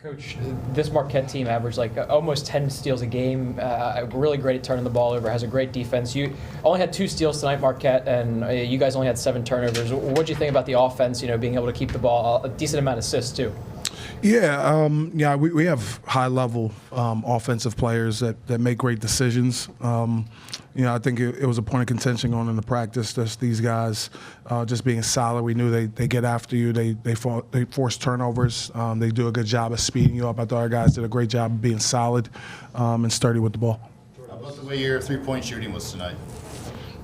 Coach, this Marquette team averaged like almost 10 steals a game, really great at turning the ball over, has a great defense. You only had 2 steals tonight, Marquette, and you guys only had 7 turnovers. What do you think about the offense, being able to keep the ball, a decent amount of assists too? Yeah, we have high-level offensive players that make great decisions. I think it was a point of contention going into practice. Just these guys just being solid. We knew they get after you. They force turnovers. They do a good job of speeding you up. I thought our guys did a great job of being solid and sturdy with the ball. How about the way your three-point shooting was tonight?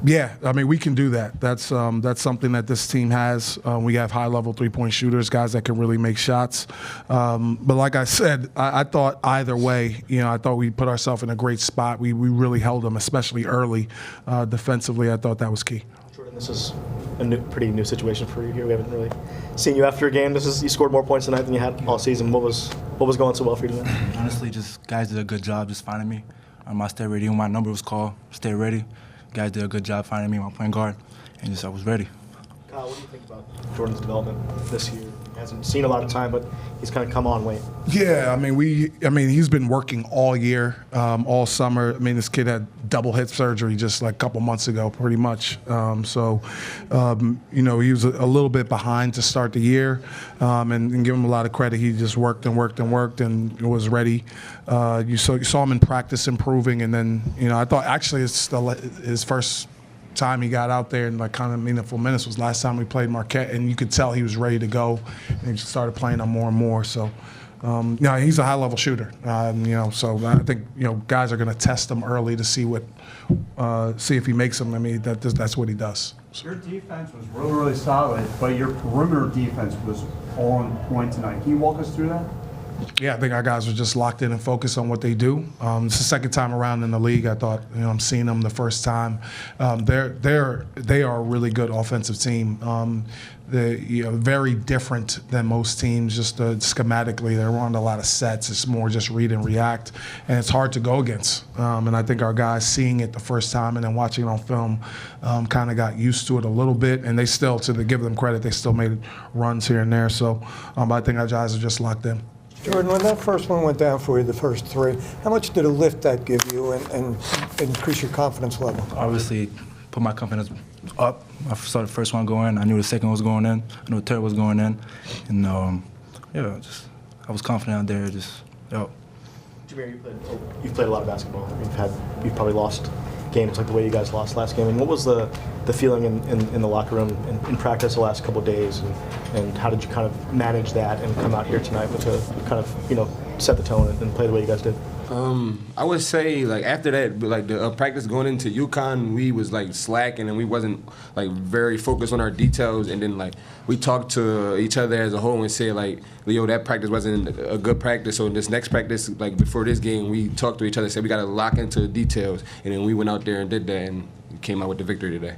Yeah, I mean, we can do that. That's something that this team has. We have high-level three-point shooters, guys that can really make shots. But like I said, I thought either way, I thought we put ourselves in a great spot. We really held them, especially early. Defensively, I thought that was key. Jordann, this is a pretty new situation for you here. We haven't really seen you after a game. You scored more points tonight than you had all season. What was going so well for you tonight? Honestly, just guys did a good job just finding me. I stayed ready when my number was called. Stay ready. Guys did a good job finding me, my point guard, and I was ready. Kyle, what do you think about Jordann's development this year? He hasn't seen a lot of time, but he's kind of come on late. Yeah, I mean, he's been working all year, all summer. I mean, this kid had double hip surgery just like a couple months ago, pretty much. He was a little bit behind to start the year, and give him a lot of credit. He just worked and was ready. You saw him in practice improving, and then I thought actually it's his first time he got out there and kind of meaningful minutes was last time we played Marquette, and you could tell he was ready to go, and he just started playing them more and more. So, he's a high-level shooter. So I think guys are going to test him early to see if he makes them. I mean, that's what he does. So. Your defense was really, really solid, but your perimeter defense was on point tonight. Can you walk us through that? Yeah, I think our guys were just locked in and focused on what they do. It's the second time around in the league. I thought, I'm seeing them the first time. They are a really good offensive team. They're very different than most teams. Just schematically, they're on a lot of sets. It's more just read and react, and it's hard to go against. And I think our guys seeing it the first time and then watching it on film kind of got used to it a little bit. And they still, to give them credit, they still made runs here and there. So I think our guys are just locked in. Jordann, when that first one went down for you, the first 3, how much did a lift that give you and increase your confidence level? Obviously, put my confidence up. I saw the first one go in. I knew the second was going in. I knew the third was going in. And, I was confident out there. Jhamir, you've played a lot of basketball. You've probably lost games like the way you guys lost last game. And what was the feeling in the locker room in practice the last couple of days, and how did you kind of manage that and come out here tonight to kind of set the tone and play the way you guys did? I would say after that, the practice going into UConn, we was slacking and we wasn't very focused on our details, and then we talked to each other as a whole and said Leo, that practice wasn't a good practice. So in this next practice, before this game, we talked to each other and said we got to lock into the details, and then we went out there and did that and came out with the victory today.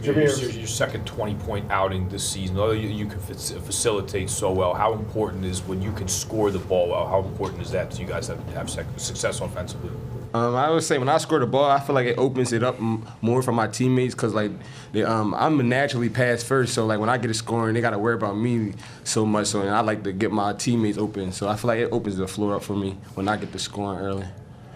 Jhamir, your second 20-point outing this season. Although you can facilitate so well, how important is when you can score the ball well? How important is that to you guys have success offensively? I would say when I score the ball, I feel like it opens it up more for my teammates because I'm naturally pass first. So when I get a scoring, they got to worry about me so much. So and I like to get my teammates open. So I feel like it opens the floor up for me when I get the scoring early.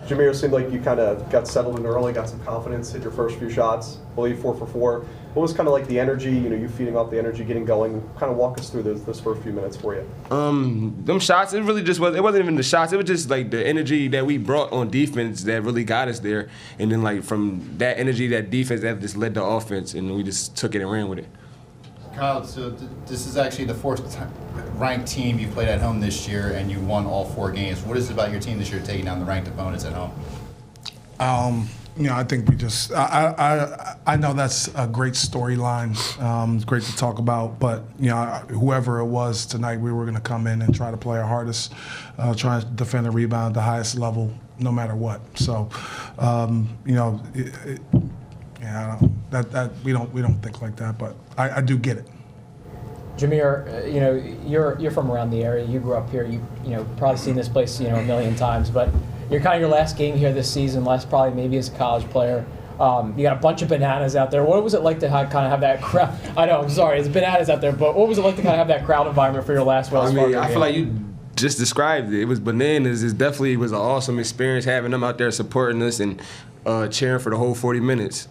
Jhamir, it seemed like you kind of got settled in early, got some confidence, hit your first few shots, I believe 4 for 4. What was kind of the energy, you feeding off the energy, getting going? Kind of walk us through those first few minutes for you. Them shots, it really just was, it wasn't even the shots, it was just the energy that we brought on defense that really got us there. And then from that energy, that defense, that just led the offense, and we just took it and ran with it. Kyle, so this is actually the 4th ranked team you played at home this year, and you won all 4 games. What is it about your team this year taking down the ranked opponents at home? I think we just I know that's a great storyline. It's great to talk about, but whoever it was tonight, we were going to come in and try to play our hardest, try to defend the rebound at the highest level, no matter what. So, that we don't think like that, but I do get it. Jhamir, you're from around the area. You grew up here. You probably seen this place a million times, but you're kind of your last game here this season, last probably maybe as a college player. You got a bunch of bananas out there. What was it like to kind of have that crowd? I know, I'm sorry, it's bananas out there, but what was it like to kind of have that crowd environment for your last Wells Fargo game? I feel like you just described it. It was bananas. It definitely was an awesome experience having them out there supporting us and cheering for the whole 40 minutes.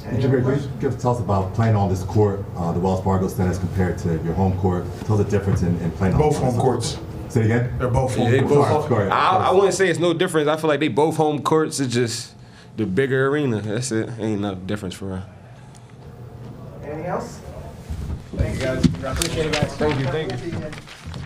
Jhamir, can you tell us about playing on this court, the Wells Fargo Center, as compared to your home court? Tell us the difference in playing on Both home courts. Say it again? They're both home They courts. both, Go ahead. I wouldn't say it's no difference. I feel like they both home courts. It's just the bigger arena. That's it. Ain't no difference for us. Anything else? Thank you, guys. Appreciate it, guys. Thank you.